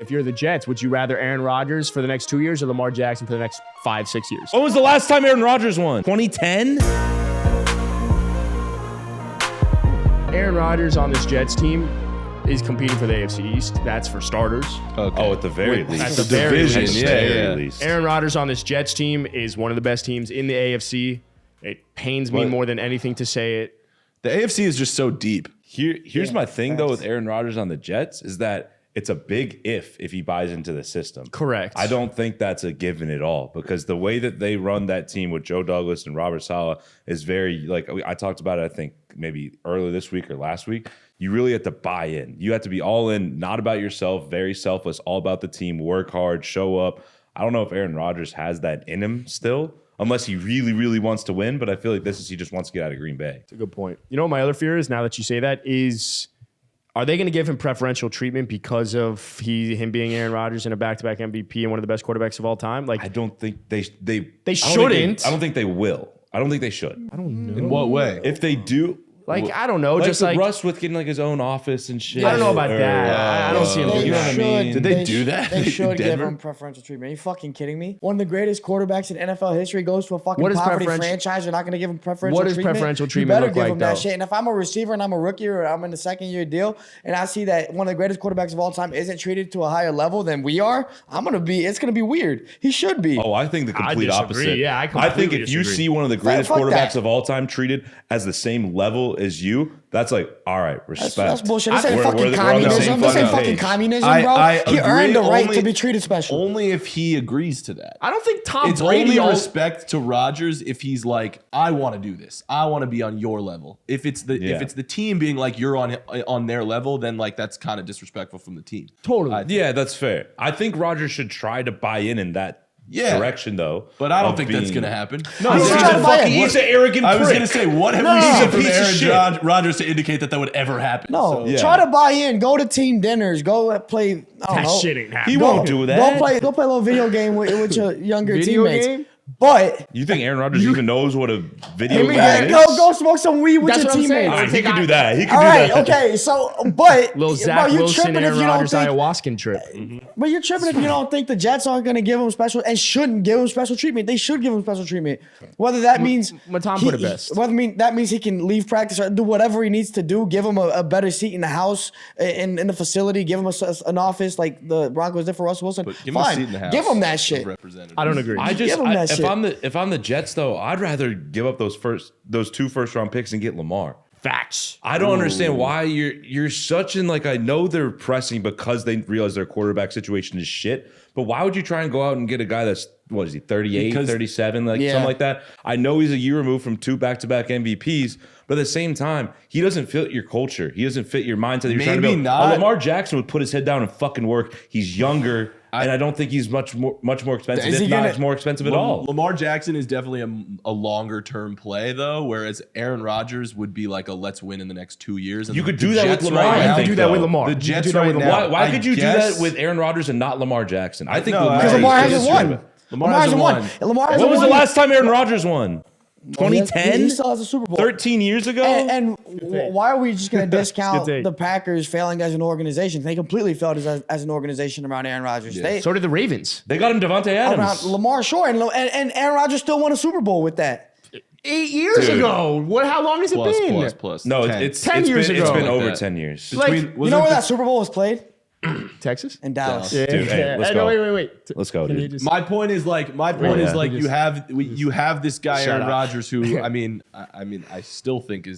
If you're the Jets, would you rather Aaron Rodgers for the next 2 years or Lamar Jackson for the next 5-6 years? When was the last time Aaron Rodgers won? 2010? Aaron Rodgers on this Jets team is competing for the AFC East. That's for starters. Okay. Oh, at the very least. At the very division, least. Aaron Rodgers on this Jets team is one of the best teams in the AFC. It pains me more than anything to say it. The AFC is just so deep. Here's my thing, though, with Aaron Rodgers on the Jets is that it's a big if he buys into the system. Correct. I don't think that's a given at all because the way that they run that team with Joe Douglas and Robert Saleh is very, like I talked about it, I think maybe earlier this week or last week. You really have to buy in. You have to be all in, not about yourself, very selfless, all about the team, work hard, show up. I don't know if Aaron Rodgers has that in him still, unless he really, really wants to win. But I feel like he just wants to get out of Green Bay. It's a good point. You know what my other fear is now that you say that is, are they going to give him preferential treatment because of him being Aaron Rodgers and a back-to-back MVP and one of the best quarterbacks of all time? Like, I don't think they shouldn't. I don't think they will. I don't think they should. I don't know. In what way? If they do, like, I don't know, like just like Russ with getting like his own office and shit. I don't know about that. I don't see him doing You know that. what I mean? Did they do that? They should in give Denver? him preferential treatment. Are you fucking kidding me? One of the greatest quarterbacks in NFL history goes to a fucking What is poverty preferential- franchise. You're not going to give him preferential What does treatment. preferential treatment You better look give like, him that though? shit. And if I'm a receiver and I'm a rookie or I'm in a second-year deal and I see that one of the greatest quarterbacks of all time isn't treated to a higher level than we are, it's going to be weird. He should be. Oh, I think the complete disagree. opposite. Yeah, I think completely if you disagree. see one of the greatest Fuck quarterbacks that. of all time treated as the same level as you, that's like, all right, respect. That's bullshit. This ain't We're fucking on the same communism. This ain't fucking fucking page. communism, I bro. He agree, earned the right only- to be treated special. Only if he agrees to that. I don't think Tom It's Brady only respect to Rodgers if he's like, I want to do this. I want to be on your level. If it's the team being like you're on their level, then like that's kind of disrespectful from the team. Totally. Yeah, that's fair. I think Rodgers should try to buy in that direction, though. But I don't of think that's being- going to happen. No, He's he's, trying to buy in. he's an arrogant I was prick. going to say, what have we he's seen a from piece of shit. Aaron Rodgers to indicate that would ever happen? No, So- try to buy in. Go to team dinners. Go play. I don't That know. shit ain't He happening. won't do that. Go play a little video game with your younger Video teammates. game? But You think Aaron Rodgers even knows what a video game is? go smoke some weed with That's your what I'm saying. teammates. All right, he can do that. He can All do right, that. okay. So, but Little bro, Zach you're Wilson, tripping if Aaron you don't Rodgers think. ayahuasca trip. But you're tripping if you don't think the Jets aren't going to give him special and shouldn't give him special treatment. They should give him special treatment. Whether that means Matan put it best. that means he can leave practice or do whatever he needs to do. Give him a better seat in the house, in the facility. Give him an office like the Broncos did for Russell Wilson. But give him a Fine, seat in the house. give him that of shit. representatives. I don't agree. Give him that shit. If I'm the Jets though, I'd rather give up those 2 first-round picks and get Lamar. Facts. I don't understand why you're such in, like, I know they're pressing because they realize their quarterback situation is shit, but why would you try and go out and get a guy that's, what is he, 38, 37, something like that? I know he's a year removed from 2 back-to-back MVPs, but at the same time, he doesn't fit your culture. He doesn't fit your mindset that you're trying to Maybe build. not. Lamar Jackson would put his head down and fucking work. He's younger, and I don't think he's much more expensive. Is he If not, gonna- it's more expensive at all. Lamar Jackson is definitely a longer term play though, whereas Aaron Rodgers would be like a let's win in the next 2 years. And You the- could the do that with Jets Lamar. right I now- think do that with Lamar. The You could Jets do that right with now. Lamar. Why could you do that guess- with Aaron Rodgers and not Lamar Jackson? I think No, Because Hey, Lamar he hasn't is won. true. Lamar hasn't won. Lamar hasn't When was won. the last time Aaron Rodgers won? He 2010? still has a Super Bowl. 13 years ago? And why are we just going to discount take. the Packers failing as an organization? They completely failed as an organization around Aaron Rodgers. They So did the Ravens. They got him Devontae around Adams. Lamar Short and Aaron Rodgers still won a Super Bowl with that. 8 years ago. How long has it been? Plus. No, 10. it's 10 years been, ago. It's been Like over that. 10 years. Like, You know where that Super Bowl was played? Texas? In Dallas. Yeah. Dude, hey, let's go. Wait. Let's go, Can you dude. just- My point is like you have this guy Shut Aaron up. Rodgers who I still think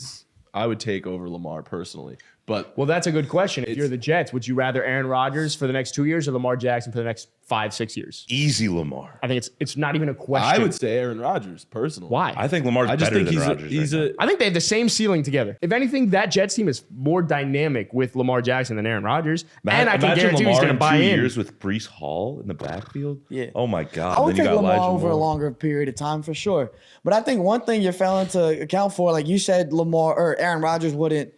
I would take over Lamar personally, but Well, that's a good question. If you're the Jets, would you rather Aaron Rodgers for the next 2 years or Lamar Jackson for the next 5-6 years? Easy Lamar. I think it's not even a question. I would say Aaron Rodgers personally. Why? I think Lamar's I just better think than Rodgers. he's right a I think they have the same ceiling together. If anything, that Jets team is more dynamic with Lamar Jackson than Aaron Rodgers. now. And I can Imagine guarantee Lamar he's going to in buy 2 in. years with Breece Hall in the backfield. Yeah. Oh my God. I would Then you take got Lamar Elijah over a Moore. longer period of time for sure. But I think one thing you're failing to account for, like you said, Lamar or Aaron Rodgers wouldn't.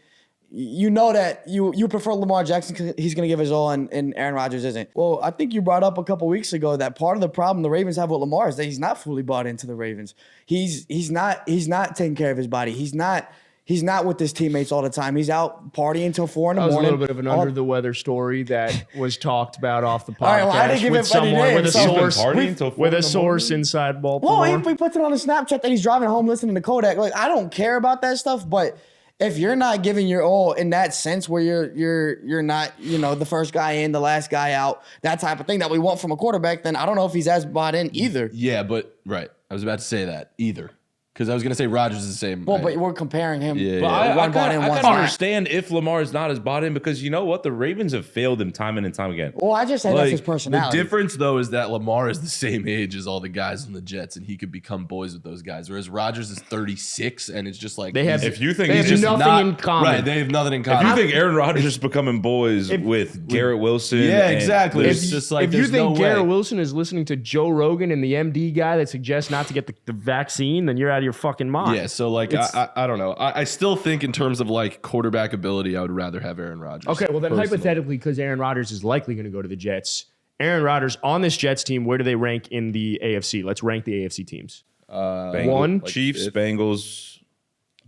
You know that you prefer Lamar Jackson because he's going to give his all and Aaron Rodgers isn't. Well, I think you brought up a couple weeks ago that part of the problem the Ravens have with Lamar is that he's not fully bought into the Ravens. He's not taking care of his body. He's not He's not with his teammates all the time. He's out partying till 4 in the That was a morning. little bit of an under the weather story that was talked about off the podcast. All right, well, I didn't give with it any someone with a names, so- source, Partying till 4 with in a the source morning? inside Baltimore. Well, he puts it on the Snapchat that he's driving home listening to Kodak. Like, I don't care about that stuff, but if you're not giving your all in that sense where you're not, the first guy in, the last guy out, that type of thing that we want from a quarterback, then I don't know if he's as bought in either. Yeah, but right. I was about to say that either. Because I was going to say Rodgers is the same. Well, but we're comparing him. Yeah, But yeah. I One bought in, kind one's of not. understand if Lamar is not as bought in because you know what? The Ravens have failed him time and time again. Well, I just say that's his personality. The difference, though, is that Lamar is the same age as all the guys on the Jets, and he could become boys with those guys. Whereas Rodgers is 36, and it's just like They have, If you think they he's have just nothing in common. Right, they have nothing in If common. you think Aaron Rodgers is becoming boys with Garrett Wilson, Yeah, and exactly. there's- It's just like if you there's think no Garrett way. Wilson is listening to Joe Rogan and the MD guy that suggests not to get the vaccine, then you're out of your fucking mind. Yeah, so like I don't know. I still think in terms of like quarterback ability, I would rather have Aaron Rodgers. Okay, well then personally. hypothetically, because Aaron Rodgers is likely going to go to the Jets, Aaron Rodgers on this Jets team, where do they rank in the AFC? Let's rank the AFC teams. Bengals- One. Chiefs, Like Bengals.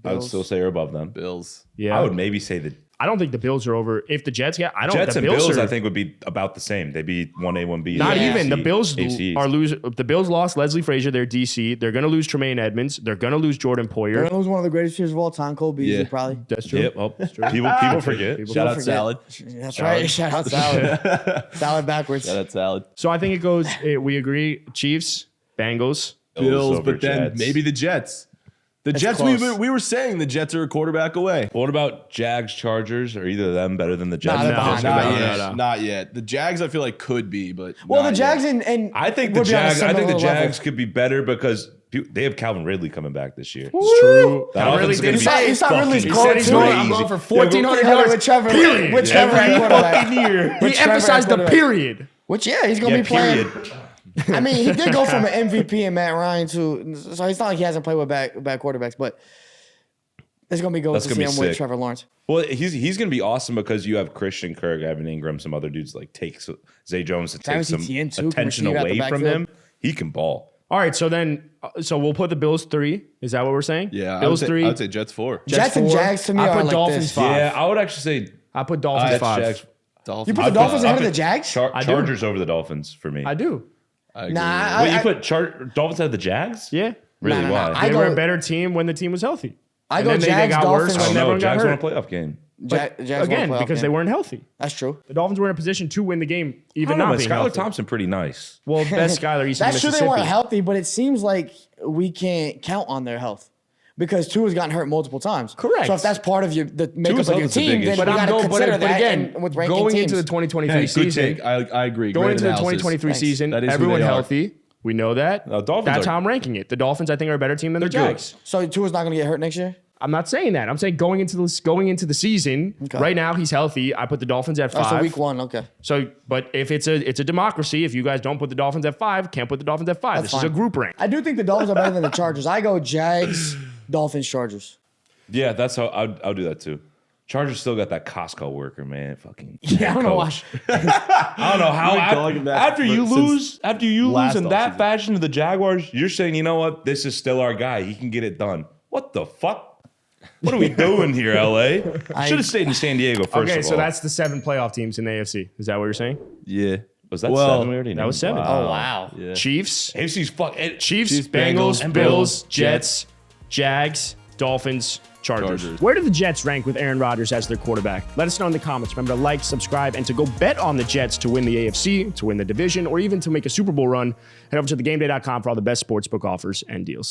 I would still say are above them. Bills. Yeah, I would maybe say the I don't think the Bills are over. If the Jets get, I don't. Jets the and Bills Bills, are, I think, would be about the same. They'd be 1A, 1B. not Yeah. even the Bills AFC. are lose. The Bills lost Leslie Frazier, their DC. They're going to lose Tremaine Edmonds. They're going to lose Jordan They're Poyer. going to lose one of the greatest years of all time, Cole Beasley, Yeah. probably. That's true. Yep. Well, people forget. People Shout out forget. Salad. That's right. Shout out Salad. Salad backwards. Shout out Salad. So I think it goes. We agree. Chiefs, Bengals. Bills, over but then Jets. maybe the Jets. The That's Jets, close. we were saying the Jets are a quarterback away. What about Jags, Chargers? Are either of them better than the Jets? they're No, behind. Not no, yet. no, no. Not yet. The Jags, I feel like could be, but Well, not the Jags yet. and I think the would be on a Jags. I think the similar level. Jags could be better because they have Calvin Ridley coming back this year. It's true. That I really offense is did gonna say. be He's not Ridley's fucking core, Said he's too. going, crazy. I'm going for Yeah, 1,400 Yeah, yards. with Trevor. Period. With Trevor at quarterback. year. He With Trevor emphasized at the quarterback. period. Which, yeah, he's going to Yeah, be playing. period. I mean, he did go from an MVP and Matt Ryan to, so it's not like he hasn't played with bad quarterbacks, but it's going to be good That's to gonna see be him with sick. Trevor Lawrence. Well, he's going to be awesome because you have Christian Kirk, Evan Ingram, some other dudes like Zay Jones to take Travis some Etienne, too, can attention receive out the away from backfield. him. He can ball. All right, so then, so we'll put the Bills 3. Is that what we're saying? Yeah, Bills 3. I would say Jets 4. Jets and 4. Jags to me I are put like Dolphins this. 5. Yeah, I would actually say I put Dolphins Jets, 5. Jags. Dolphins. You put the I'd Dolphins ahead of I'd the put Jags? Chargers over the Dolphins for me. I do. I agree. Nah, Wait, you put Dolphins ahead of the Jags? Yeah. Really? No, no, no. Why? I They were go- a better team when the team was healthy. I And go then they Jags, got worse Dolphins. when Oh, no, everyone got Jags won a hurt. playoff game. Jags won a Again, playoff because they game. weren't healthy. That's true. The Dolphins were in a position to win the game, I even don't know, not man. being Skylar healthy. Thompson pretty nice. Well, best Skylar East of That's true Mississippi. they weren't healthy, but it seems like we can't count on their health because Tua's gotten hurt multiple times. Correct. So if that's part of the makeup Tua's of your health is a big team, then issue. we got to consider that. again, and with ranking going teams. into the 2023 Hey, good season, take. I agree. going Great into the analysis. 2023 Thanks. season, That is who everyone they are. healthy. We know that. No, Dolphins That's are- how I'm ranking it. The Dolphins, I think, are a better team than the They're good. Jags. So Tua's not going to get hurt next year. I'm not saying that. I'm saying going into the season. Okay. Right now, he's healthy. I put the Dolphins at 5. Oh, so week 1, okay. So, but if it's a democracy, if you guys don't put the Dolphins at 5, can't put the Dolphins at 5. That's This is a fine. group rank. I do think the Dolphins are better than the Chargers. I go Jags, Dolphins, Chargers. Yeah, that's how I'll do that too. Chargers still got that Costco worker, man. Fucking Yeah, I don't know why. coach. I don't know how. You've been calling him that After you since lose last in that offseason. fashion to the Jaguars, you're saying, you know what? This is still our guy. He can get it done. What the fuck? What are we doing here, LA? Should have stayed in San Diego first. Okay, of so all. that's the 7 playoff teams in the AFC. Is that what you're saying? Yeah. was that well, 7 we already? That was 7. Oh, wow. Yeah. Chiefs, AFC's fuck. Chiefs, Chiefs, Bengals, Bengals, Bills, Bills, Jets, Jags, Dolphins, Chargers. Chargers. Where do the Jets rank with Aaron Rodgers as their quarterback? Let us know in the comments. Remember to like, subscribe, and to go bet on the Jets to win the AFC, to win the division, or even to make a Super Bowl run. Head over to thegameday.com for all the best sportsbook offers and deals.